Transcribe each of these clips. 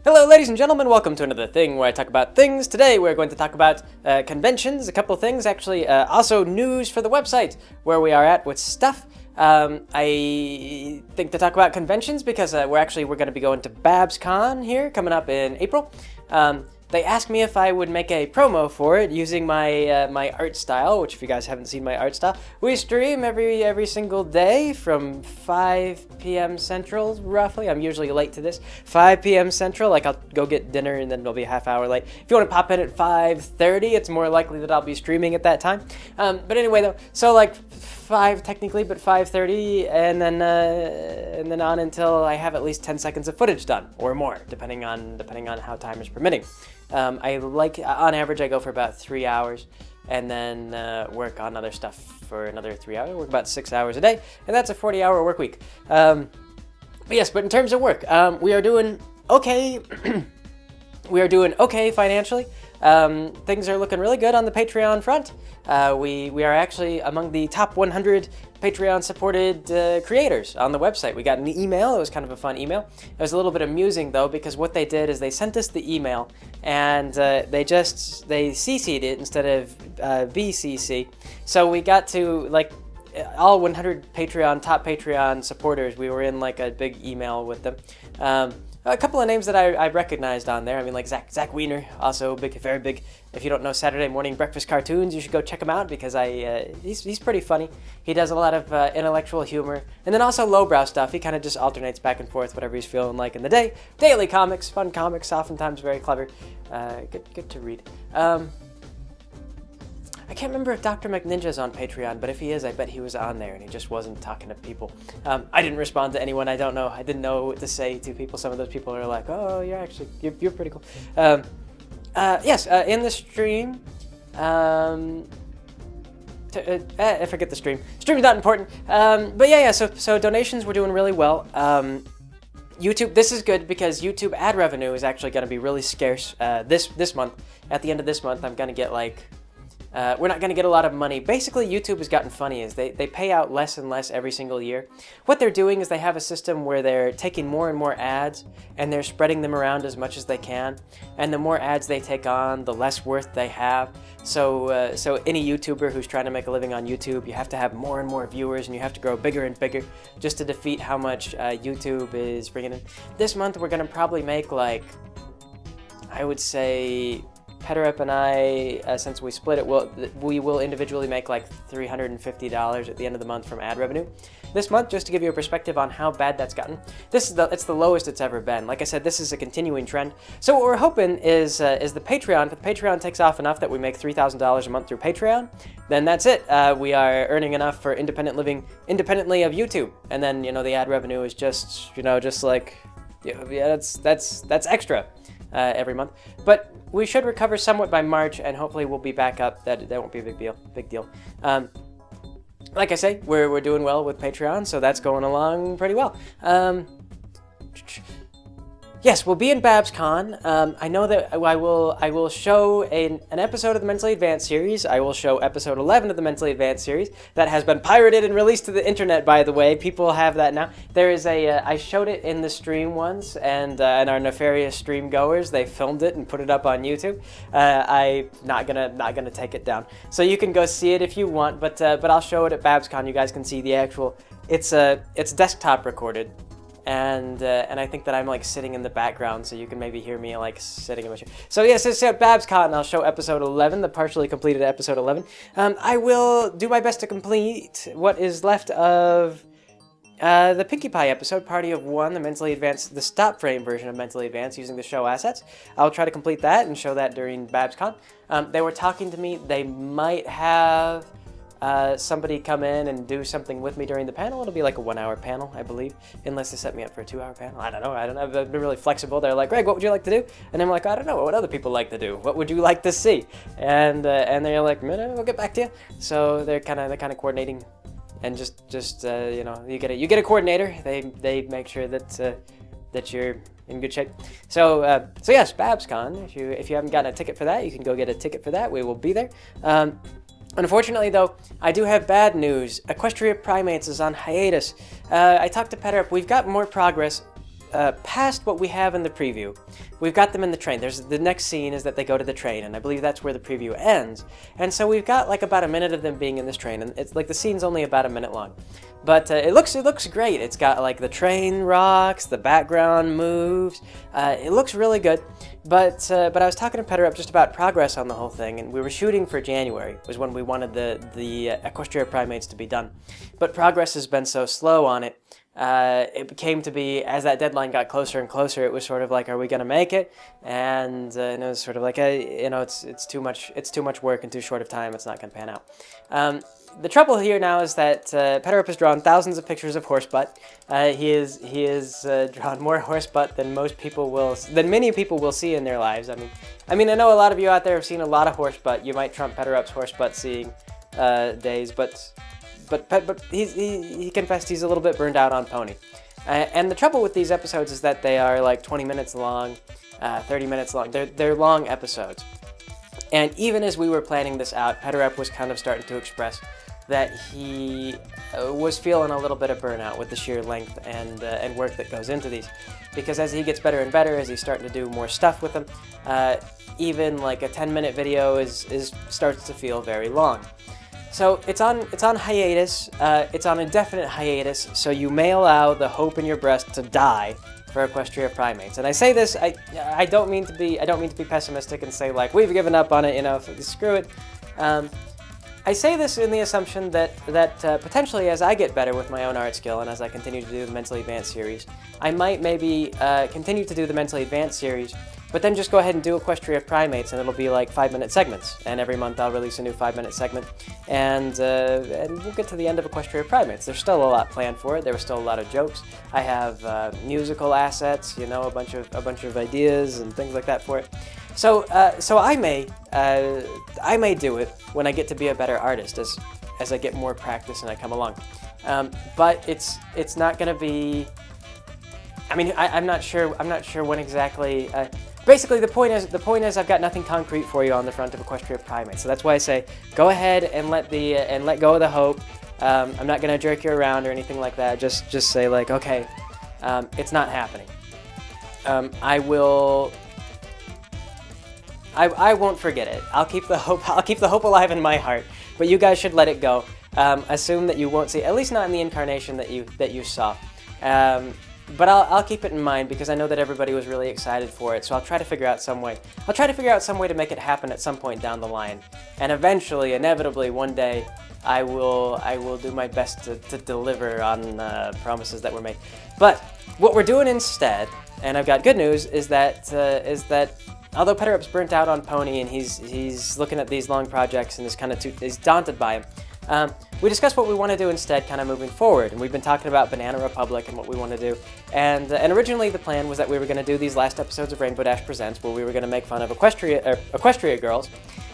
Hello ladies and gentlemen, welcome to another thing where I talk about things. Today we're going to talk about conventions, a couple of things actually, also news for the website, where we are at with stuff. I think to talk about conventions because we're going to be going to BabsCon here coming up in April. They asked me if I would make a promo for it using my my art style, which if you guys haven't seen my art style, we stream every single day from 5 p.m. Central, roughly. I'm usually late to this. 5 p.m. Central, like I'll go get dinner and then it'll be a half hour late. If you want to pop in at 5:30, it's more likely that I'll be streaming at that time. But anyway though, so like 5 technically, but 5:30, and then on until I have at least 10 seconds of footage done or more, depending on how time is permitting. On average, I go for about 3 hours, and then work on other stuff for another 3 hours. I work about 6 hours a day, and that's a 40-hour work week. But in terms of work, we are doing okay. We are doing okay financially. Things are looking really good on the Patreon front. We are actually among the top 100 Patreon-supported creators on the website. We got an email. It was kind of a fun email. It was a little bit amusing, though, because what they did is they sent us the email, and they CC'd it instead of BCC. So we got to, like, all 100 top Patreon supporters, we were in, like, a big email with them. A couple of names that I recognized on there. I mean, like Zach Wiener, also very big. If you don't know Saturday morning breakfast cartoons, you should go check him out because he's pretty funny. He does a lot of intellectual humor, and then also lowbrow stuff. He kind of just alternates back and forth, whatever he's feeling like in the day. Daily comics, fun comics, oftentimes very clever, good to read. I can't remember if Dr. McNinja's on Patreon, but if he is, I bet he was on there and he just wasn't talking to people. I didn't respond to anyone I don't know. I didn't know what to say to people. Some of those people are like, oh, you're pretty cool. In the stream, I forget the stream. Stream's not important. So donations were doing really well. YouTube, this is good because YouTube ad revenue is actually going to be really scarce this month. At the end of this month, I'm going to get we're not going to get a lot of money. Basically, YouTube has gotten funny is they pay out less and less every single year. What they're doing is they have a system where they're taking more and more ads and they're spreading them around as much as they can. And the more ads they take on, the less worth they have. So any YouTuber who's trying to make a living on YouTube, you have to have more and more viewers and you have to grow bigger and bigger just to defeat how much YouTube is bringing in. This month, we're going to probably make I would say, Peterep and I, since we split it, we will individually make like $350 at the end of the month from ad revenue. This month, just to give you a perspective on how bad that's gotten, it's the lowest it's ever been. Like I said, this is a continuing trend. So what we're hoping is the Patreon. If the Patreon takes off enough that we make $3,000 a month through Patreon, then that's it. We are earning enough for independent living independently of YouTube, and then the ad revenue is just that's extra. Every month, but we should recover somewhat by March, and hopefully we'll be back up. That won't be a big deal. Like I say, we're doing well with Patreon, so that's going along pretty well. Yes, we'll be in BabsCon. I know that I will show an episode of the Mentally Advanced series. I will show episode 11 of the Mentally Advanced series. That has been pirated and released to the internet, by the way. People have that now. There is I showed it in the stream once, and our nefarious stream goers, they filmed it and put it up on YouTube. I'm not gonna take it down. So you can go see it if you want, but I'll show it at BabsCon. You guys can see the actual. It's desktop recorded. And I think that I'm sitting in the background, so you can maybe hear me sitting in my chair. So yes, it's at BabsCon. I'll show episode 11, the partially completed episode 11. I will do my best to complete what is left of the Pinkie Pie episode, Party of One, the Mentally Advanced, the stop frame version of Mentally Advanced using the show assets. I'll try to complete that and show that during BabsCon. They were talking to me. They might have somebody come in and do something with me during the panel. It'll be like a 1-hour panel, I believe, unless they set me up for a 2-hour panel. I don't know. I've been really flexible. They're like, Greg, what would you like to do? And I'm like, I don't know. What other people like to do? What would you like to see? And they're like, we'll get back to you. So they're kind of coordinating, and just you get a coordinator. They make sure that you're in good shape. So yes, BabsCon. If you haven't gotten a ticket for that, you can go get a ticket for that. We will be there. Unfortunately, though, I do have bad news. Equestria Primates is on hiatus. I talked to Peterep. We've got more progress past what we have in the preview. We've got them in the train. The next scene is that they go to the train, and I believe that's where the preview ends. And so we've got like about a minute of them being in this train, and it's like the scene's only about a minute long. But it looks great. It's got like the train rocks, the background moves. It looks really good. But I was talking to Tabletop just about progress on the whole thing, and we were shooting for January, was when we wanted the Equestria Primates to be done. But progress has been so slow on it. It became to be, as that deadline got closer and closer, it was sort of like, are we going to make it? And it was sort of like, it's too much work in too short of time. It's not going to pan out. The trouble here now is that Tabletop has drawn thousands of pictures of horse butt. He has drawn more horse butt than many people will see in their lives. I mean, I know a lot of you out there have seen a lot of horse butt. You might trump Tabletop's horse butt seeing days, but he confessed he's a little bit burned out on pony. And the trouble with these episodes is that they are like 20 minutes long, 30 minutes long. They're long episodes. And even as we were planning this out, Tabletop was kind of starting to express that he was feeling a little bit of burnout with the sheer length and work that goes into these. Because as he gets better and better, as he's starting to do more stuff with them, even like a 10-minute video starts to feel very long. So it's on hiatus. It's on indefinite hiatus. So you may allow the hope in your breast to die for Equestria Primates. And I say this, I don't mean to be pessimistic and say like we've given up on it. Screw it. I say this in the assumption that potentially as I get better with my own art skill and as I continue to do the Mentally Advanced series, I might maybe continue to do the Mentally Advanced series, but then just go ahead and do Equestria Primates, and it'll be like 5-minute segments. And every month I'll release a new 5-minute segment, and we'll get to the end of Equestria Primates. There's still a lot planned for it. There were still a lot of jokes. I have musical assets, a bunch of ideas and things like that for it. So I may do it when I get to be a better artist as I get more practice and I come along. But it's not going to be. I mean, I'm not sure when exactly. Basically, the point is I've got nothing concrete for you on the front of Equestria Primates. So that's why I say go ahead and let go of the hope. I'm not going to jerk you around or anything like that. Just say like, okay, it's not happening. I won't forget it. I'll keep the hope alive in my heart. But you guys should let it go. Assume that you won't see, at least not in the incarnation that you saw. But I'll keep it in mind because I know that everybody was really excited for it. So I'll try to figure out some way. I'll try to figure out some way to make it happen at some point down the line. And eventually, inevitably, one day, I will do my best to deliver on promises that were made. But what we're doing instead, and I've got good news, is that although Tabletop's burnt out on pony and he's looking at these long projects and is daunted by them, we discussed what we want to do instead kind of moving forward, and we've been talking about Banana Republic and what we want to do, and originally the plan was that we were going to do these last episodes of Rainbow Dash Presents where we were going to make fun of Equestria girls,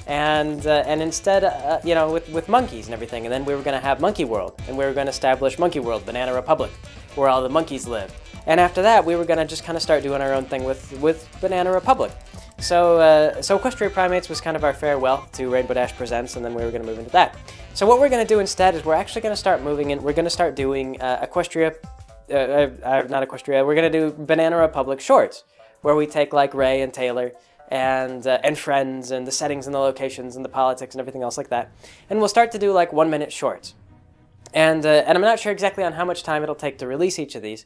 and instead, with monkeys and everything, and then we were going to have Monkey World, and we were going to establish Monkey World, Banana Republic, where all the monkeys live, and after that we were going to just kind of start doing our own thing with Banana Republic. So Equestria Primates was kind of our farewell to Rainbow Dash Presents, and then we were going to move into that. So what we're going to do instead is we're actually going to start moving in. We're going to start doing not Equestria. We're going to do Banana Republic shorts, where we take like Ray and Taylor and friends and the settings and the locations and the politics and everything else like that, and we'll start to do like 1-minute shorts. And I'm not sure exactly on how much time it'll take to release each of these.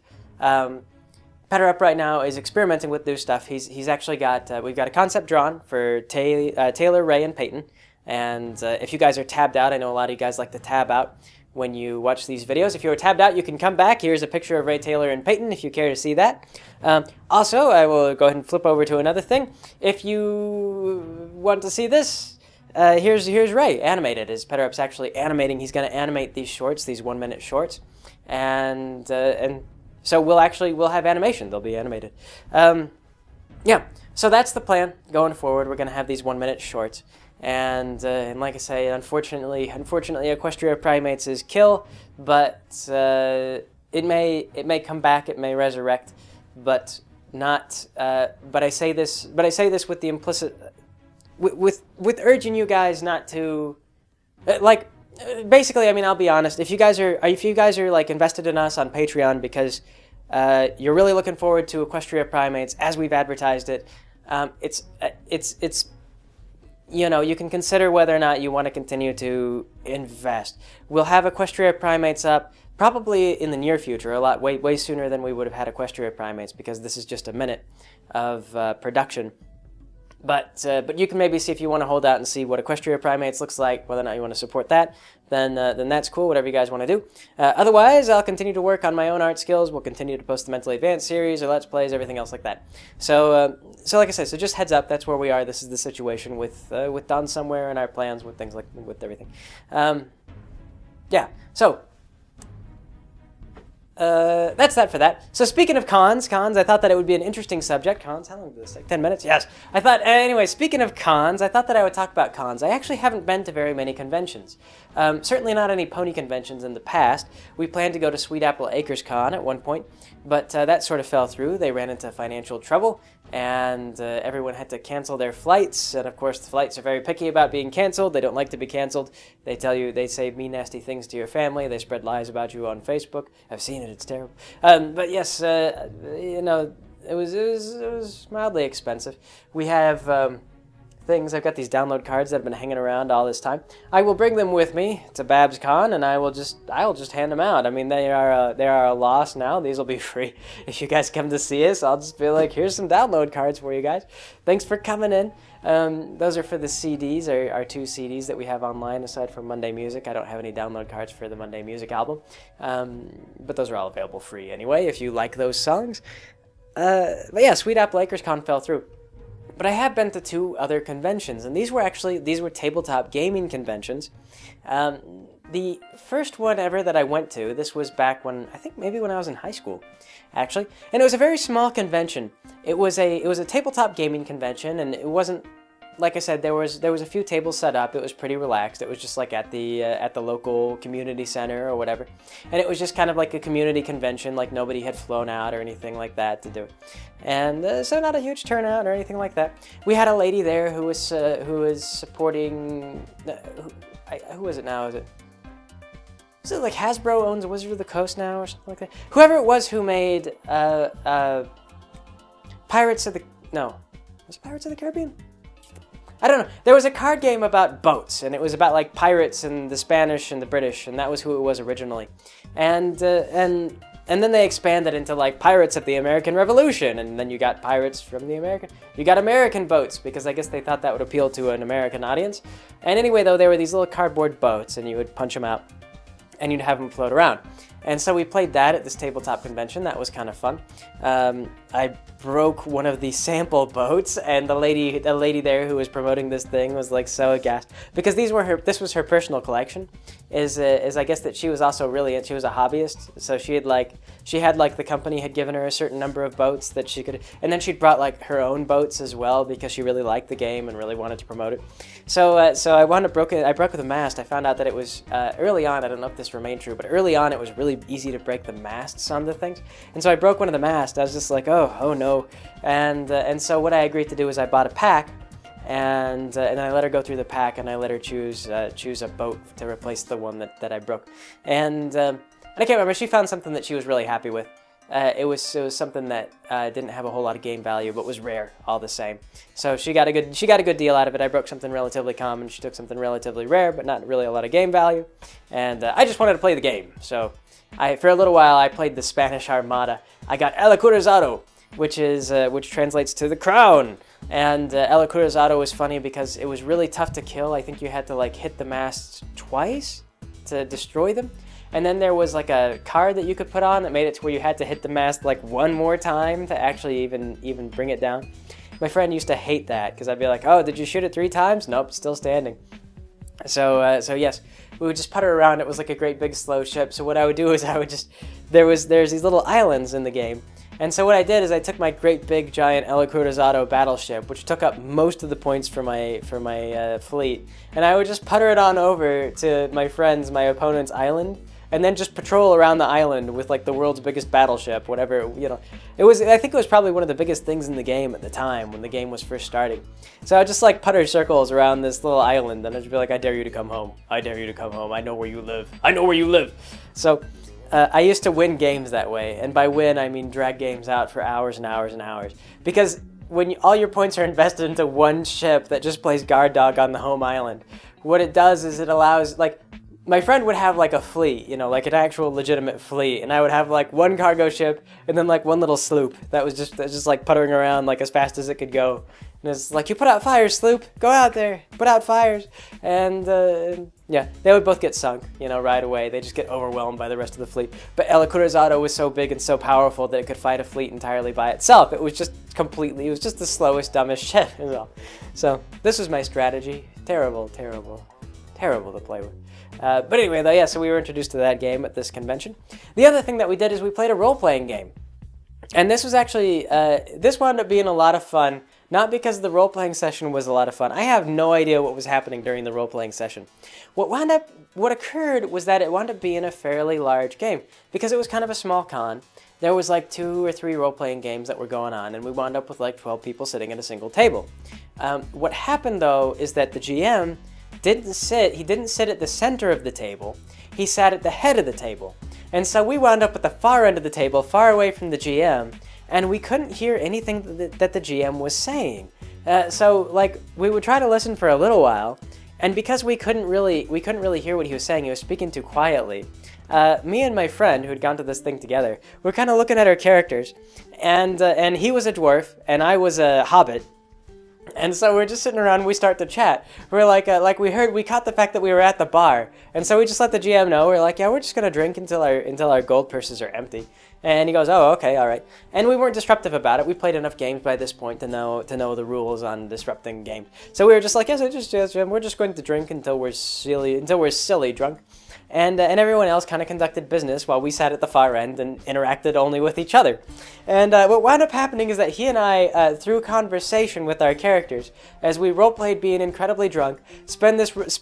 Tabletop right now is experimenting with new stuff. He's actually got we've got a concept drawn for Taylor, Ray, and Peyton. And if you guys are tabbed out, I know a lot of you guys like to tab out when you watch these videos. If you are tabbed out, you can come back. Here's a picture of Ray, Taylor, and Peyton if you care to see that. Also, I will go ahead and flip over to another thing. If you want to see this, here's Ray animated. As Tabletop's actually animating, he's going to animate these shorts, these 1-minute shorts, and so we'll have animation. They'll be animated. Yeah. So that's the plan going forward. We're going to have these 1-minute shorts. And like I say, unfortunately, Equestria Primates is kill, but it may come back, it may resurrect, but not. But I say this with the implicit, with urging you guys not to, basically. I mean, I'll be honest. If you guys are like invested in us on Patreon because you're really looking forward to Equestria Primates as we've advertised it, it's you can consider whether or not you want to continue to invest. We'll have Equestria Primates up probably in the near future, way sooner than we would have had Equestria Primates, because this is just a minute of production. But you can maybe see if you want to hold out and see what Equestria Primates looks like, whether or not you want to support that, then that's cool, whatever you guys want to do. Otherwise, I'll continue to work on my own art skills. We'll continue to post the Mentally Advanced series or Let's Plays, everything else like that. So like I said, so just heads up, that's where we are. This is the situation with Dawn Somewhere and our plans with things with everything. Yeah, so that's that for that. So speaking of cons, I thought that it would be an interesting subject. Cons, how long did this take? 10 minutes? Yes. I thought, anyway, speaking of cons, I thought that I would talk about cons. I actually haven't been to very many conventions. Certainly not any pony conventions in the past. We planned to go to Sweet Apple Acres Con at one point, but that sort of fell through. They ran into financial trouble, and everyone had to cancel their flights. And of course, the flights are very picky about being canceled. They don't like to be canceled. They say mean, nasty things to your family. They spread lies about you on Facebook. I've seen it. It's terrible. But yes, it was mildly expensive. We have things. I've got these download cards that have been hanging around all this time. I will bring them with me to Babs Con, and I'll just hand them out. I mean, they are a loss now. These will be free if you guys come to see us. I'll just be like, here's some download cards for you guys. Thanks for coming in. Those are for the CDs, our 2 CDs that we have online aside from Monday Music. I don't have any download cards for the Monday Music album, but those are all available free anyway if you like those songs. But yeah, Sweet Apple Acres Con fell through. But I have been to 2 other conventions, and these were tabletop gaming conventions. The first one ever that I went to, this was back when, I think maybe when I was in high school, actually. And it was a very small convention. It was a tabletop gaming convention, and it wasn't, like I said, there was a few tables set up. It was pretty relaxed. It was just like at the local community center or whatever. And it was just kind of like a community convention, like nobody had flown out or anything like that to do it. And so not a huge turnout or anything like that. We had a lady there who was supporting, who is it now? Is it like Hasbro owns Wizard of the Coast now or something like that? Whoever it was who made Pirates of the, no, was it Pirates of the Caribbean? I don't know. There was a card game about boats, and it was about like pirates and the Spanish and the British, and that was who it was originally. And then they expanded into like Pirates of the American Revolution, and then you got pirates from you got American boats, because I guess they thought that would appeal to an American audience. And anyway, though, there were these little cardboard boats, and you would punch them out, and you'd have them float around. And so we played that at this tabletop convention. That was kind of fun. I broke one of the sample boats, and the lady there who was promoting this thing was like so aghast, because this was her personal collection. Is I guess that she was also she was a hobbyist, so she had the company had given her a certain number of boats that she could, and then she'd brought like her own boats as well because she really liked the game and really wanted to promote it. So I wound up I broke the mast. I found out that it was early on. I don't know if this remained true, but early on it was really easy to break the masts on the things, and so I broke one of the masts. I was just like, oh no, and so what I agreed to do is I bought a pack. And I let her go through the pack, and I let her choose a boat to replace the one that I broke. And I can't remember. She found something that she was really happy with. It was something that didn't have a whole lot of game value, but was rare all the same. So she got a good deal out of it. I broke something relatively common. She took something relatively rare, but not really a lot of game value. And I just wanted to play the game. So for a little while I played the Spanish Armada. I got El Acorazado, which translates to the crown. And El Acorazado was funny because it was really tough to kill. I think you had to like hit the masts twice to destroy them. And then there was like a card that you could put on that made it to where you had to hit the mast like one more time to actually even bring it down. My friend used to hate that because I'd be like, oh, did you shoot it 3 times? Nope, still standing. So yes, we would just putter around. It was like a great big slow ship. So what I would do is there's these little islands in the game. And so what I did is I took my great big giant El Acorazado battleship, which took up most of the points for my fleet, and I would just putter it on over to my opponent's island, and then just patrol around the island with like the world's biggest battleship, whatever, I think it was probably one of the biggest things in the game at the time when the game was first starting. So I would just like putter circles around this little island, and I'd just be like, I dare you to come home. I dare you to come home. I know where you live. I know where you live. So I used to win games that way, and by win I mean drag games out for hours and hours and hours. Because when all your points are invested into one ship that just plays guard dog on the home island, what it does is it allows, like, my friend would have like a fleet, you know, like an actual legitimate fleet, and I would have like one cargo ship and then like one little sloop that was just like puttering around like as fast as it could go. And it's like, you put out fires, sloop, go out there, put out fires. And yeah, they would both get sunk, you know, right away. They just get overwhelmed by the rest of the fleet. But El Cruzado was so big and so powerful that it could fight a fleet entirely by itself. It was just it was just the slowest, dumbest ship as well. So this was my strategy. Terrible, terrible, terrible to play with. But anyway, though, yeah, so we were introduced to that game at this convention. The other thing that we did is we played a role-playing game. And this was actually, this wound up being a lot of fun, not because the role-playing session was a lot of fun. I have no idea what was happening during the role-playing session. What occurred was that it wound up being a fairly large game, because it was kind of a small con. There was like 2 or 3 role-playing games that were going on, and we wound up with like 12 people sitting at a single table. What happened, though, is that the GM didn't sit at the center of the table. He sat at the head of the table. And so we wound up at the far end of the table, far away from the GM, and we couldn't hear anything that the GM was saying. So like we would try to listen for a little while, and because we couldn't really hear what he was saying, he was speaking too quietly. Me and my friend, who had gone to this thing together, were kind of looking at our characters, and he was a dwarf and I was a hobbit. And so we're just sitting around and we start to chat. We're like we caught the fact that we were at the bar. And so we just let the GM know. We're like, yeah, we're just going to drink until our gold purses are empty. And he goes, oh, okay, all right. And we weren't disruptive about it. We played enough games by this point to know the rules on disrupting games. So we were just like, yes, we're just going to drink until we're silly drunk. And everyone else kind of conducted business while we sat at the far end and interacted only with each other. And what wound up happening is that he and I, through conversation with our characters, as we roleplayed being incredibly drunk,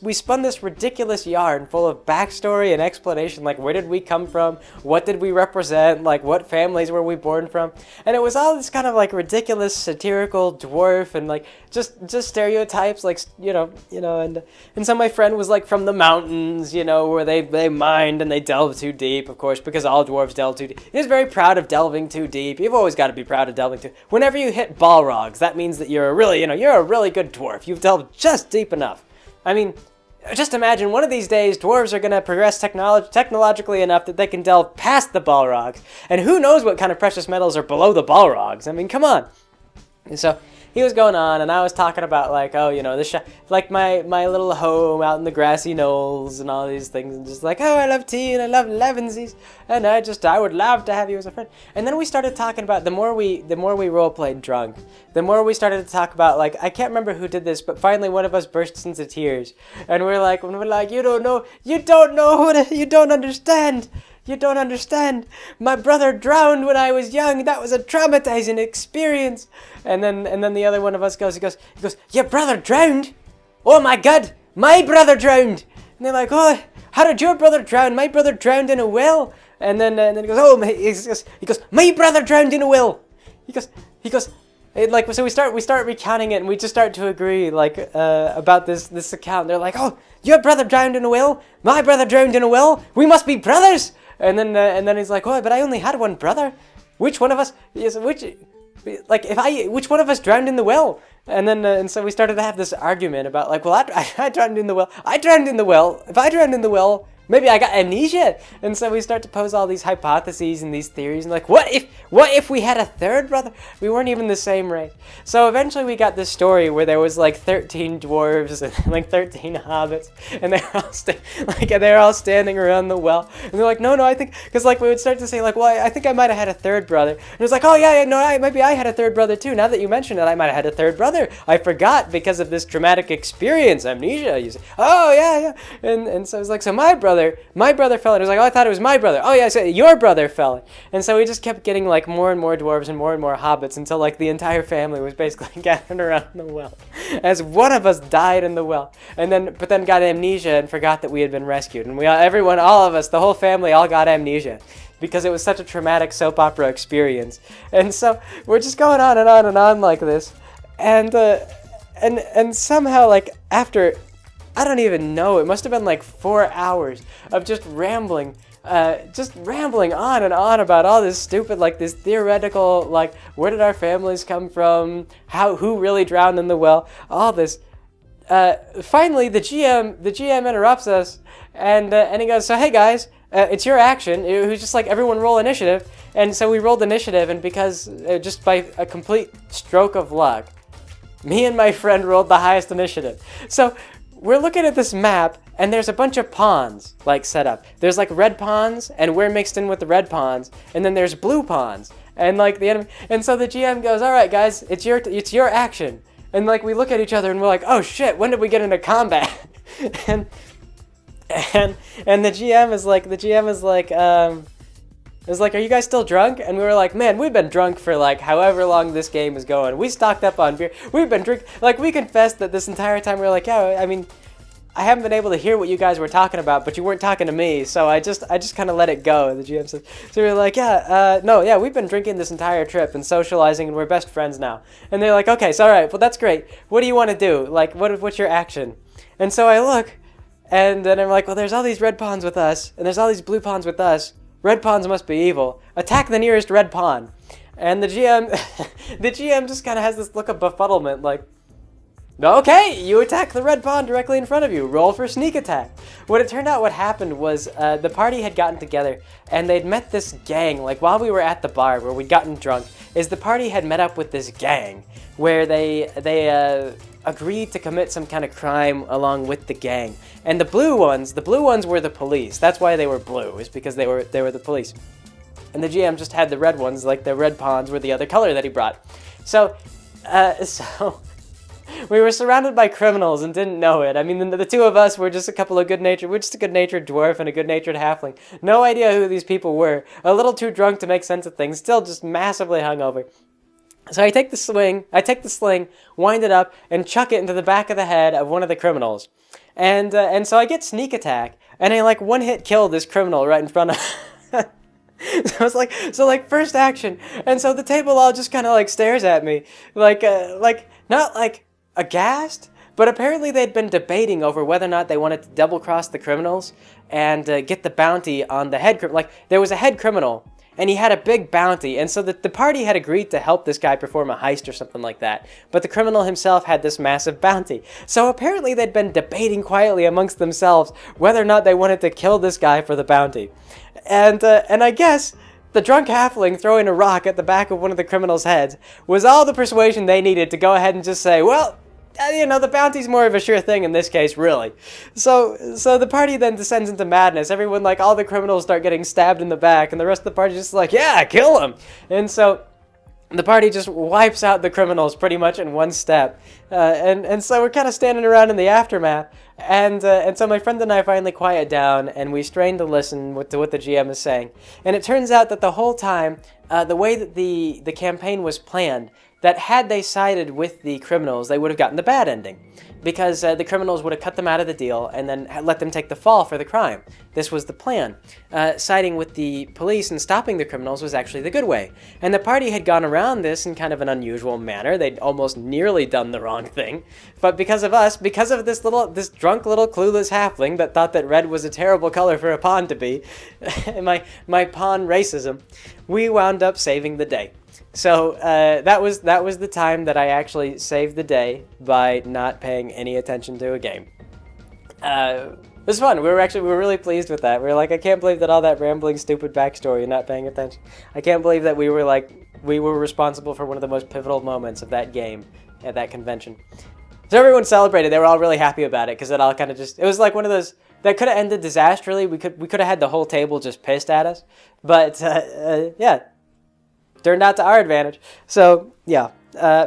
we spun this ridiculous yarn full of backstory and explanation, like where did we come from, what did we represent, like what families were we born from, and it was all this kind of like ridiculous satirical dwarf and like just stereotypes, like you know, and so my friend was like from the mountains, you know, where they mined and they delve too deep, of course, because all dwarves delve too deep. He was very proud of delving too deep. You've always got to be proud of delving too. Whenever you hit Balrogs, that means that you're a really good dwarf. You've delved just deep enough. I mean, just imagine one of these days dwarves are going to progress technologically enough that they can delve past the Balrogs, and who knows what kind of precious metals are below the Balrogs. I mean, come on. And so he was going on, and I was talking about like, oh, you know, like my little home out in the grassy knolls and all these things, and just like, oh, I love tea and I love lemonsies, and I would love to have you as a friend. And then we started talking about the more we role played drunk, the more we started to talk about like, I can't remember who did this, but finally one of us bursts into tears, and we're like, you don't understand. You don't understand. My brother drowned when I was young. That was a traumatizing experience. And then the other one of us goes, your brother drowned? Oh my God, my brother drowned. And they're like, oh, how did your brother drown? My brother drowned in a well. And then he goes, oh, he goes, my brother drowned in a well. He goes. Like, so we start recounting it, and we just start to agree like about this account. They're like, oh, your brother drowned in a well. My brother drowned in a well. We must be brothers. And then he's like, oh, but I only had one brother. Which one of us? Which one of us drowned in the well? And so we started to have this argument about like, well, I drowned in the well. I drowned in the well. If I drowned in the well, maybe I got amnesia. And so we start to pose all these hypotheses and these theories, and like, what if we had a third brother? We weren't even the same race. So eventually we got this story where there was like 13 dwarves and like 13 hobbits, and they're all standing around the well, and they're like, no, I think, because like we would start to say like, well, I think I might have had a third brother, and it was like, oh yeah, no, maybe I had a third brother too. Now that you mention it, I might have had a third brother. I forgot because of this traumatic experience, amnesia. You say, oh yeah, and so it's like, so my brother fell in. It was like, oh, I thought it was my brother. Oh yeah, so your brother fell in. And so we just kept getting like more and more dwarves and more hobbits until like the entire family was basically gathered around the well, as one of us died in the well, but then got amnesia and forgot that we had been rescued, and all of us, the whole family, all got amnesia because it was such a traumatic soap opera experience. And so we're just going on and on and on like this, and somehow like after, I don't even know, it must have been like 4 hours of just rambling just rambling on and on about all this stupid, like this theoretical, like where did our families come from, who really drowned in the well, all this. Finally, the GM interrupts us, and he goes, "So hey guys, it's your action." It was just like, everyone roll initiative, and so we rolled initiative, and because just by a complete stroke of luck, me and my friend rolled the highest initiative. So we're looking at this map, and there's a bunch of pawns like set up. There's like red pawns, and we're mixed in with the red pawns, and then there's blue pawns, and like the enemy. And so the GM goes, "All right, guys, it's your action." And like we look at each other and we're like, "Oh shit, when did we get into combat?" and the GM is like, "Are you guys still drunk?" And we were like, "Man, we've been drunk for like however long this game is going. We stocked up on beer. We've been drinking." Like, we confessed that this entire time we were like, "Yeah, I mean, I haven't been able to hear what you guys were talking about, but you weren't talking to me, so I just kind of let it go." And the GM said, so we were like, "Yeah, we've been drinking this entire trip and socializing, and we're best friends now." And they're like, "Okay, so all right, well that's great. What do you want to do? Like, what's your action?" And so I look, and then I'm like, "Well, there's all these red pawns with us, and there's all these blue pawns with us. Red pawns must be evil. Attack the nearest red pawn." And the GM just kind of has this look of befuddlement, like, "Okay, you attack the red pawn directly in front of you. Roll for sneak attack." What it turned out what happened was the party had gotten together, and they'd met this gang, like while we were at the bar where we'd gotten drunk, is the party had met up with this gang where they agreed to commit some kind of crime along with the gang. And the blue ones were the police. That's why they were blue, is because they were the police. And the GM just had the red ones, like the red pawns were the other color that he brought. So we were surrounded by criminals and didn't know it. I mean, the two of us were just a good-natured dwarf and a good-natured halfling. No idea who these people were. A little too drunk to make sense of things, still just massively hungover. So I take the sling, wind it up, and chuck it into the back of the head of one of the criminals. And so I get sneak attack, and I like one-hit kill this criminal right in front of So it's like first action, and so the table all just kind of like stares at me, like not like aghast, but apparently they'd been debating over whether or not they wanted to double cross the criminals and get the bounty on the head criminal. Like, there was a head criminal, and he had a big bounty, and so the party had agreed to help this guy perform a heist or something like that, but the criminal himself had this massive bounty. So apparently they'd been debating quietly amongst themselves whether or not they wanted to kill this guy for the bounty. And I guess the drunk halfling throwing a rock at the back of one of the criminals' heads was all the persuasion they needed to go ahead and just say, "Well, the bounty's more of a sure thing in this case, really." So the party then descends into madness. Everyone, like, all the criminals start getting stabbed in the back, and the rest of the party just like, "Yeah, kill him!" And so the party just wipes out the criminals pretty much in one step. And so we're kind of standing around in the aftermath, and so my friend and I finally quiet down, and we strain to listen to what the GM is saying. And it turns out that the whole time, the way that the campaign was planned, that had they sided with the criminals, they would have gotten the bad ending, because the criminals would have cut them out of the deal and then let them take the fall for the crime. This was the plan. Siding with the police and stopping the criminals was actually the good way. And the party had gone around this in kind of an unusual manner. They'd almost nearly done the wrong thing. But because of us, because of this drunk little clueless halfling that thought that red was a terrible color for a pawn to be, my pawn racism, we wound up saving the day. So that was the time that I actually saved the day by not paying any attention to a game. It was fun. We were really pleased with that. We were like, I can't believe that all that rambling, stupid backstory and not paying attention. I can't believe that we were responsible for one of the most pivotal moments of that game at that convention. So everyone celebrated. They were all really happy about it because it all kind of it was like one of those that could have ended disastrously. We could have had the whole table just pissed at us, but yeah. Turned out to our advantage. So, yeah.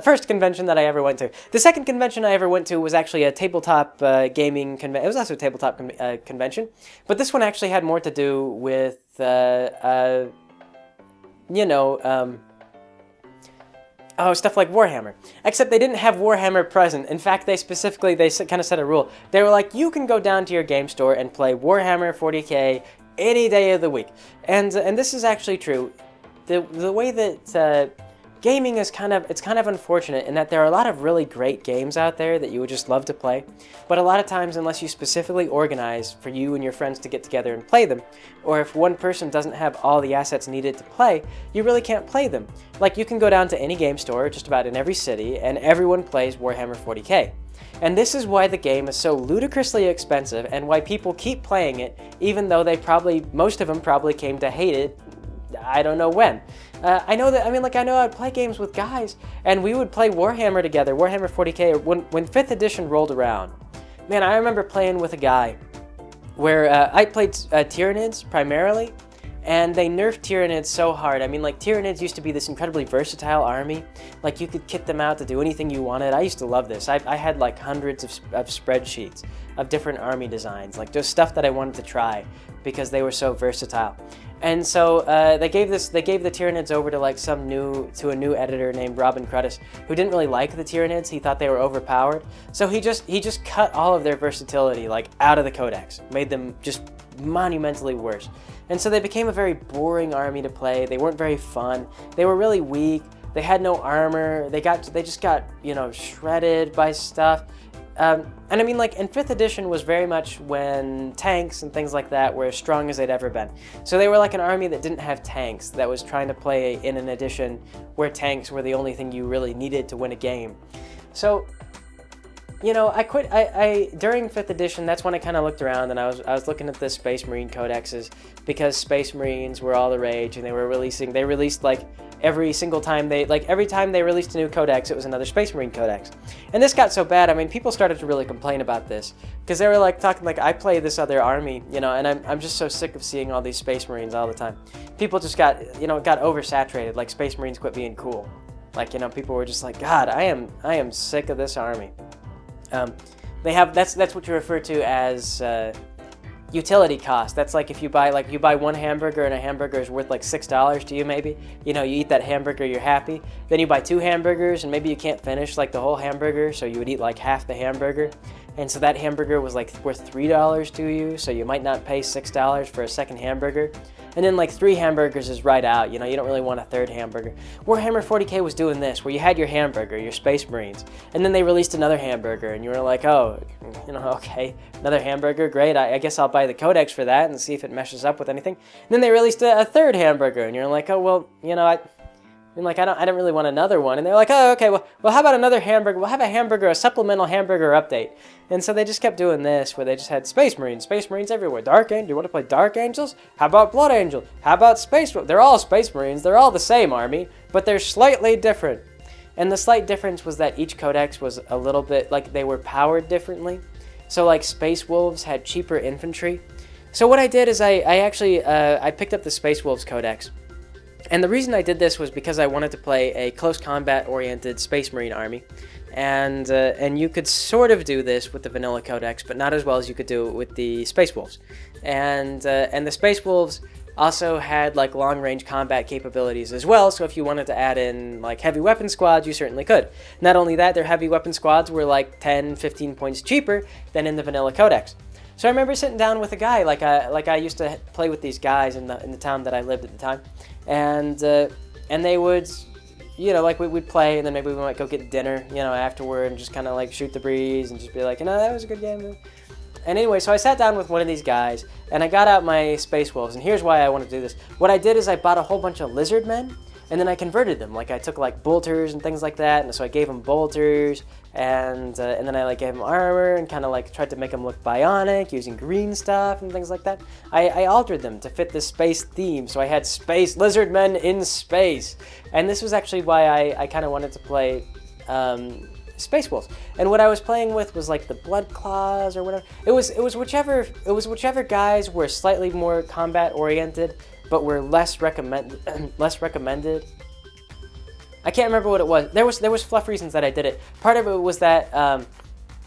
First convention that I ever went to. The second convention I ever went to was actually a tabletop gaming convention. It was also a tabletop convention. But this one actually had more to do with, stuff like Warhammer. Except they didn't have Warhammer present. In fact, they kind of set a rule. They were like, you can go down to your game store and play Warhammer 40k any day of the week. And this is actually true. The way that gaming is kind of unfortunate in that there are a lot of really great games out there that you would just love to play, but a lot of times, unless you specifically organize for you and your friends to get together and play them, or if one person doesn't have all the assets needed to play, you really can't play them. Like, you can go down to any game store just about in every city and everyone plays Warhammer 40k. And this is why the game is so ludicrously expensive and why people keep playing it, even though most of them probably came to hate it, I don't know when. I know I'd play games with guys, and we would play Warhammer together, Warhammer 40k, when 5th edition rolled around. Man, I remember playing with a guy where I played Tyranids primarily, and they nerfed Tyranids so hard. I mean, like, Tyranids used to be this incredibly versatile army. Like, you could kit them out to do anything you wanted. I used to love this. I had like hundreds of spreadsheets of different army designs, like just stuff that I wanted to try because they were so versatile. And so they gave the Tyranids over to a new editor named Robin Cruddas, who didn't really like the Tyranids. He thought they were overpowered. So he just cut all of their versatility like out of the codex, made them just monumentally worse. And so they became a very boring army to play. They weren't very fun. They were really weak. They had no armor. They just got, shredded by stuff. And I mean, like, and 5th edition was very much when tanks and things like that were as strong as they'd ever been. So they were like an army that didn't have tanks, that was trying to play in an edition where tanks were the only thing you really needed to win a game. So, I quit. During 5th edition, that's when I kind of looked around and I was looking at the Space Marine codexes, because Space Marines were all the rage, and they released like every single time every time they released a new codex, it was another Space Marine codex. And this got so bad, I mean, people started to really complain about this, because they were like talking like, I play this other army, and I'm just so sick of seeing all these Space Marines all the time. People just got oversaturated, like Space Marines quit being cool. Like, people were just like, God, I am sick of this army. That's what you refer to as utility cost. That's like if you buy one hamburger and a hamburger is worth like $6 to you, maybe. You eat that hamburger, you're happy. Then you buy 2 hamburgers and maybe you can't finish like the whole hamburger, so you would eat like half the hamburger. And so that hamburger was like worth $3 to you, so you might not pay $6 for a second hamburger. And then like 3 hamburgers is right out, you don't really want a third hamburger. Warhammer 40k was doing this, where you had your hamburger, your Space Marines, and then they released another hamburger, and you were like, oh, okay, another hamburger, great, I guess I'll buy the codex for that and see if it meshes up with anything. And then they released a third hamburger, and you're like, oh, well, I don't really want another one. And they're like, oh, okay, well, how about another hamburger? We'll have a supplemental hamburger update. And so they just kept doing this, where they just had Space Marines everywhere. Dark Angel, you want to play Dark Angels? How about Blood Angel? How about Space? They're all Space Marines. They're all the same army, but they're slightly different. And the slight difference was that each codex was a little bit, like, they were powered differently. So, like, Space Wolves had cheaper infantry. So what I did is I picked up the Space Wolves codex. And the reason I did this was because I wanted to play a close combat-oriented Space Marine army. And you could sort of do this with the vanilla codex, but not as well as you could do it with the Space Wolves. And the Space Wolves also had like long-range combat capabilities as well, so if you wanted to add in like heavy weapon squads, you certainly could. Not only that, their heavy weapon squads were like 10-15 points cheaper than in the vanilla codex. So I remember sitting down with a guy, like I used to play with these guys in the town that I lived at the time, and they would, we'd play, and then maybe we might go get dinner, afterward, and just kind of like shoot the breeze and just be like, that was a good game. And anyway, so I sat down with one of these guys, and I got out my Space Wolves, and here's why I want to do this. What I did is I bought a whole bunch of lizard men, and then I converted them. Like, I took like bolters and things like that, and so I gave them bolters, and then I like gave them armor and kind of like tried to make them look bionic using green stuff and things like that. I altered them to fit the space theme, so I had space lizard men in space, and this was actually why I kind of wanted to play Space Wolves. And what I was playing with was like the Blood Claws or whatever. It was whichever guys were slightly more combat oriented, but were less recommended. I can't remember what it was. There was fluff reasons that I did it. Part of it was that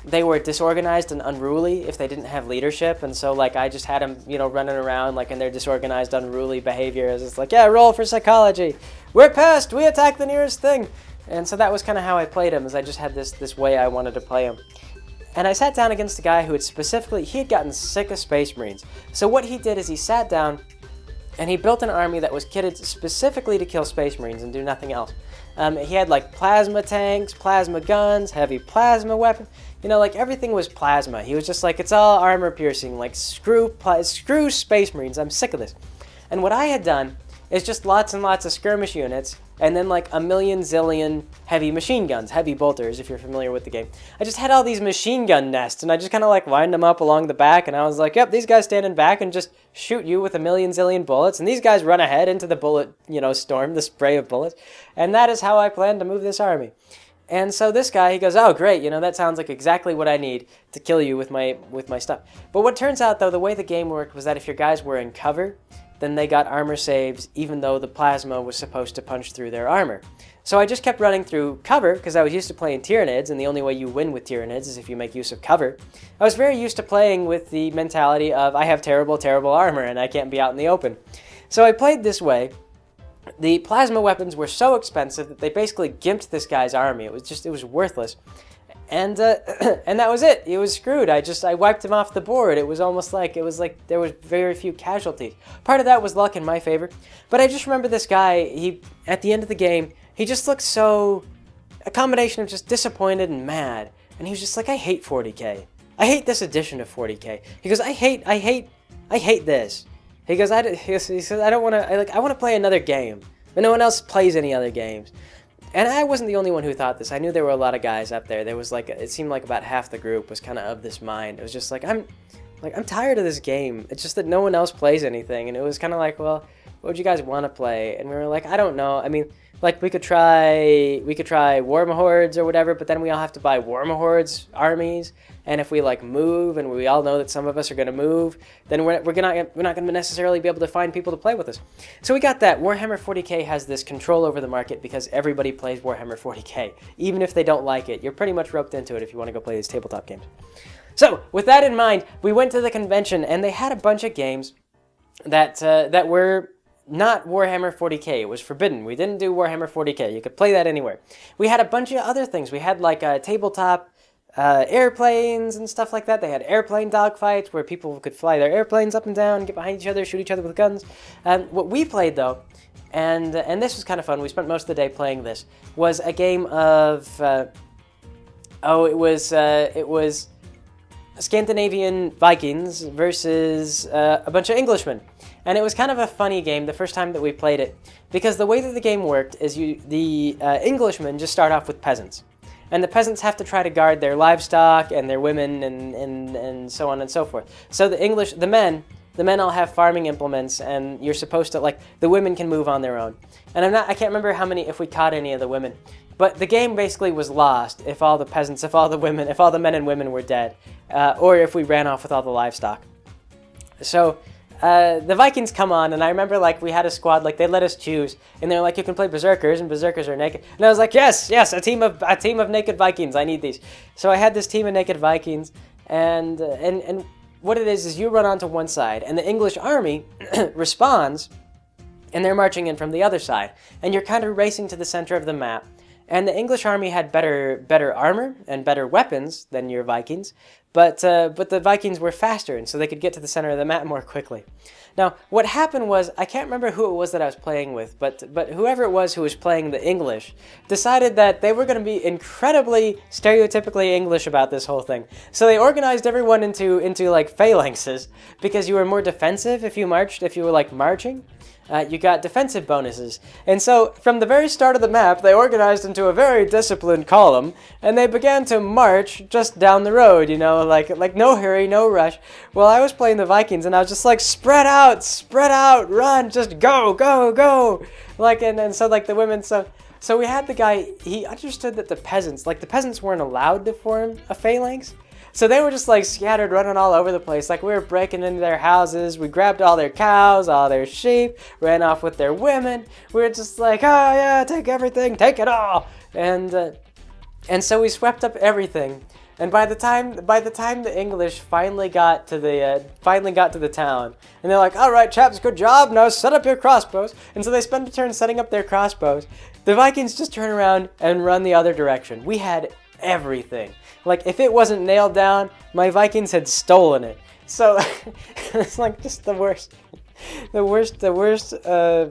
they were disorganized and unruly if they didn't have leadership, and so like I just had them, running around like in their disorganized, unruly behavior. It's just like, yeah, roll for psychology. We're pissed. We attack the nearest thing. And so that was kind of how I played him, is I just had this way I wanted to play him. And I sat down against a guy who he had gotten sick of Space Marines. So what he did is he sat down and he built an army that was kitted specifically to kill Space Marines and do nothing else. He had like plasma tanks, plasma guns, heavy plasma weapons. You know, like everything was plasma. He was just like, it's all armor piercing. Like screw Space Marines. I'm sick of this. And what I had done is just lots and lots of skirmish units, and then like a million zillion heavy machine guns, heavy bolters, if you're familiar with the game. I just had all these machine gun nests, and I just kind of like lined them up along the back, and I was like, yep, these guys stand in back and just shoot you with a million zillion bullets, and these guys run ahead into the bullet, storm, the spray of bullets. And that is how I plan to move this army. And so this guy, he goes, oh, great, that sounds like exactly what I need to kill you with my stuff. But what turns out, though, the way the game worked was that if your guys were in cover, then they got armor saves, even though the plasma was supposed to punch through their armor. So I just kept running through cover, because I was used to playing Tyranids, and the only way you win with Tyranids is if you make use of cover. I was very used to playing with the mentality of, I have terrible, terrible armor, and I can't be out in the open. So I played this way. The plasma weapons were so expensive that they basically gimped this guy's army. It was worthless. And and that was it. He was screwed. I wiped him off the board. It was like there was very few casualties. Part of that was luck in my favor. But I just remember this guy, at the end of the game, he just looked so, a combination of just disappointed and mad. And he was just like, I hate 40K. I hate this edition of 40K. He goes, I hate this. He goes, he says, I don't want to, I want to play another game. But no one else plays any other games. And I wasn't the only one who thought this. I knew there were a lot of guys up there. There was it seemed like about half the group was kind of this mind. It was just like, I'm tired of this game. It's just that no one else plays anything. And it was kind of like, well, what would you guys want to play? And we were like, I don't know. I mean, we could try Warmahordes or whatever, but then we all have to buy Warmahordes armies. And if we move, and we all know that some of us are going to move, then we're not going to necessarily be able to find people to play with us. So we got that. Warhammer 40K has this control over the market because everybody plays Warhammer 40K. Even if they don't like it, you're pretty much roped into it if you want to go play these tabletop games. So with that in mind, we went to the convention, and they had a bunch of games that were not Warhammer 40K. It was forbidden. We didn't do Warhammer 40K. You could play that anywhere. We had a bunch of other things. We had tabletop airplanes and stuff like that. They had airplane dogfights where people could fly their airplanes up and down, get behind each other, shoot each other with guns. What we played, though, and this was kind of fun, we spent most of the day playing this, was a game of, it was Scandinavian Vikings versus a bunch of Englishmen. And it was kind of a funny game the first time that we played it, because the way that the game worked is the Englishmen just start off with peasants. And the peasants have to try to guard their livestock and their women and so on and so forth. So the men all have farming implements, and you're supposed to, the women can move on their own. And I can't remember if we caught any of the women. But the game basically was lost if all the men and women were dead, or if we ran off with all the livestock. So the Vikings come on, and I remember we had a squad, they let us choose, and they're like, you can play berserkers, and berserkers are naked. And I was like, yes, a team of naked Vikings, I need these. So I had this team of naked Vikings, and what it is you run onto one side, and the English army responds, and they're marching in from the other side, and you're kind of racing to the center of the map. And the English army had better armor and better weapons than your Vikings, but the Vikings were faster, and so they could get to the center of the map more quickly. Now, what happened was, I can't remember who it was that I was playing with, but whoever it was who was playing the English decided that they were going to be incredibly stereotypically English about this whole thing. So they organized everyone into phalanxes, because you were more defensive if you were marching. You got defensive bonuses. And so, from the very start of the map, they organized into a very disciplined column, and they began to march just down the road, like no hurry, no rush. Well, I was playing the Vikings, and I was just spread out, run, just go. And so the women, so we had the guy, he understood that the peasants weren't allowed to form a phalanx. So they were just scattered, running all over the place. We were breaking into their houses. We grabbed all their cows, all their sheep, ran off with their women. We were just oh yeah, take everything, take it all. And so we swept up everything. And by the time the English finally got to the town, and they're like, all right, chaps, good job. Now set up your crossbows. And so they spent a turn setting up their crossbows. The Vikings just turn around and run the other direction. We had everything. If it wasn't nailed down, my Vikings had stolen it. So it's just the worst. The worst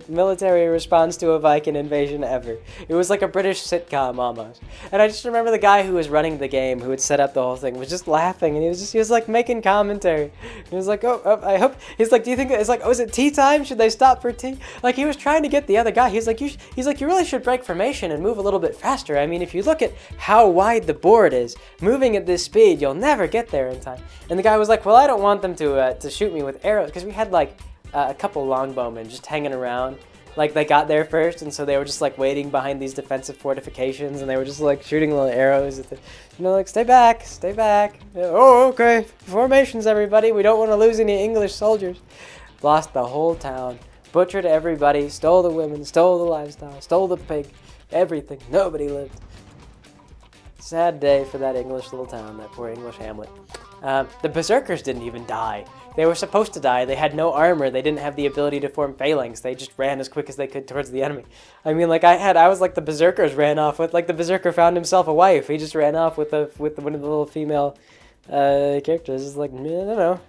military response to a Viking invasion ever. It was like a British sitcom almost. And I just remember the guy who was running the game, who had set up the whole thing, was just laughing, and he was like making commentary. He was like, I hope. He's like, do you think it's like, oh, is it tea time? Should they stop for tea? Like he was trying to get the other guy. He's like, you really should break formation and move a little bit faster. I mean, if you look at how wide the board is, moving at this speed, you'll never get there in time. And the guy was like, well, I don't want them to shoot me with arrows, because we had like a couple longbowmen just hanging around. Like they got there first, and so they were just like waiting behind these defensive fortifications, and they were just like shooting little arrows at the, like, stay back, stay back. Oh, okay, formations, everybody. We don't want to lose any English soldiers. Lost the whole town, butchered everybody, stole the women, stole the livestock, stole the pig, everything. Nobody lived. Sad day for that English little town, that poor English hamlet. The berserkers didn't even die. They were supposed to die. They had no armor. They didn't have the ability to form phalanx. They just ran as quick as they could towards the enemy. I mean, like I was like the berserkers ran off with, like the berserker found himself a wife. He just ran off with one of the little female characters. It's like, no.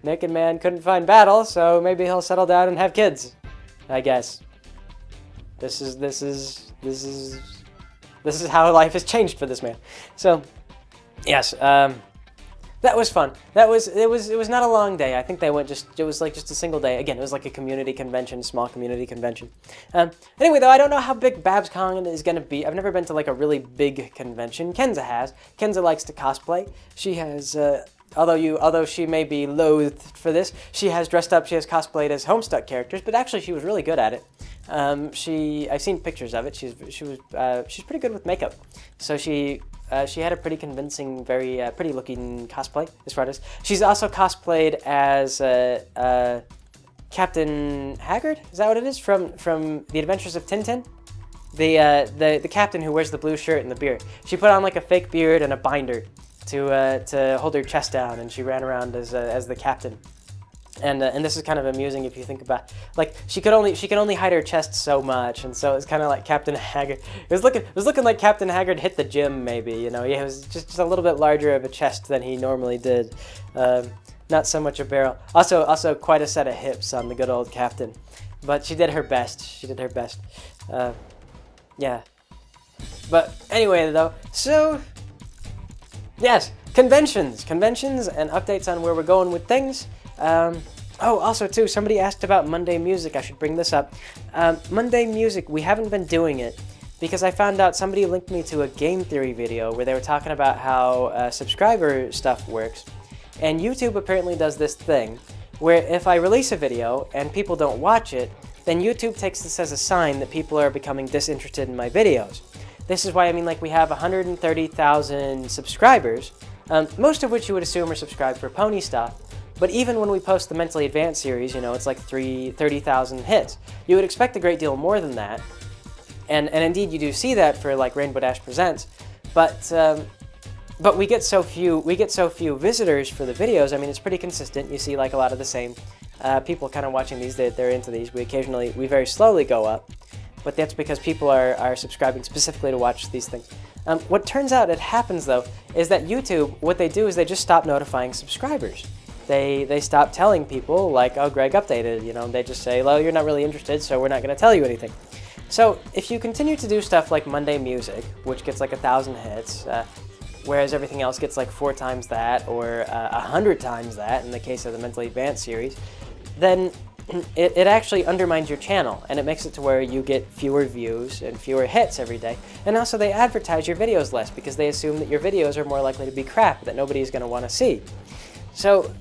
Naked man couldn't find battle, so maybe he'll settle down and have kids. I guess. This is how life has changed for this man. So, yes, that was fun. It was not a long day. I think it was like just a single day. Again, it was like a community convention, small community convention. Anyway, though, I don't know how big BabsCon is going to be. I've never been to like a really big convention. Kenza has. Kenza likes to cosplay. She has, although she may be loathed for this, she has dressed up, she has cosplayed as Homestuck characters, but actually she was really good at it. I've seen pictures of it. She's pretty good with makeup. So she had a pretty convincing, very pretty looking cosplay as far as. She's also cosplayed as Captain Haggard. Is that what it is from The Adventures of Tintin? The captain who wears the blue shirt and the beard. She put on like a fake beard and a binder to hold her chest down, and she ran around as the captain. And this is kind of amusing if you think about, like, she can only hide her chest so much, and so it's kind of like Captain Haggard. It was looking like Captain Haggard hit the gym, maybe, you know. He was just a little bit larger of a chest than he normally did. Not so much a barrel. Also quite a set of hips on the good old Captain. But she did her best. Yeah. But anyway, though, so yes, conventions and updates on where we're going with things. Also too, somebody asked about Monday Music. I should bring this up. Monday Music, we haven't been doing it because I found out somebody linked me to a game theory video where they were talking about how subscriber stuff works. And YouTube apparently does this thing where if I release a video and people don't watch it, then YouTube takes this as a sign that people are becoming disinterested in my videos. This is why, I mean, like, we have 130,000 subscribers, most of which you would assume are subscribed for pony stuff. But even when we post the Mentally Advanced series, you know, it's like 30,000 hits. You would expect a great deal more than that. And indeed, you do see that for, like, Rainbow Dash Presents. But we get so few visitors for the videos. I mean, it's pretty consistent. You see, like, a lot of the same people kind of watching these. They're into these. We very slowly go up. But that's because people are subscribing specifically to watch these things. What turns out it happens, though, is that YouTube, what they do is they just stop notifying subscribers. They stop telling people, like, oh, Greg updated, you know. They just say, well, you're not really interested, so we're not going to tell you anything. So if you continue to do stuff like Monday Music, which gets like 1,000 hits, whereas everything else gets like 4 times that or 100 times that in the case of the Mentally Advanced series, then it actually undermines your channel, and it makes it to where you get fewer views and fewer hits every day. And also they advertise your videos less because they assume that your videos are more likely to be crap that nobody's going to want to see. So,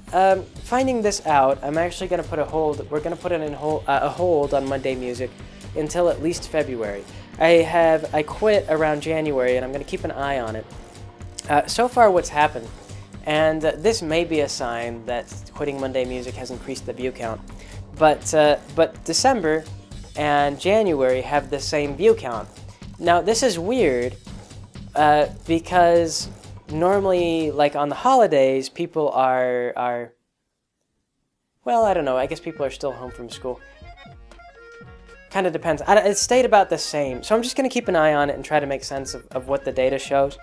finding this out, I'm actually going to put a hold. We're going to put it in a hold on Monday Music until at least February. I quit around January, and I'm going to keep an eye on it. So far, what's happened, and this may be a sign that quitting Monday Music has increased the view count, but December and January have the same view count. Now, this is weird because normally, like on the holidays, people are well, I don't know, I guess people are still home from school. Kind of depends. It stayed about the same, so I'm just going to keep an eye on it and try to make sense of what the data shows.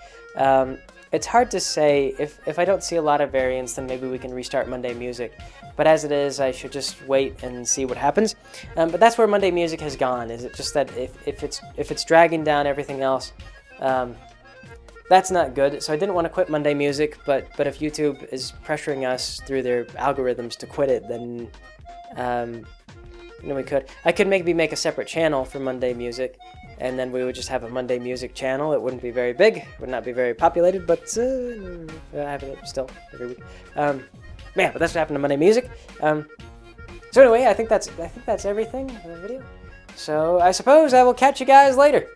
It's hard to say. If I don't see a lot of variance, then maybe we can restart Monday Music. But as it is, I should just wait and see what happens. But that's where Monday Music has gone. Is it just that if it's dragging down everything else, that's not good. So I didn't want to quit Monday Music, but if YouTube is pressuring us through their algorithms to quit it, then we could. I could maybe make a separate channel for Monday Music, and then we would just have a Monday Music channel. It wouldn't be very big, it would not be very populated, but I have it still every week. Yeah, but that's what happened to Monday Music. So anyway, I think that's everything for the video. So I suppose I will catch you guys later.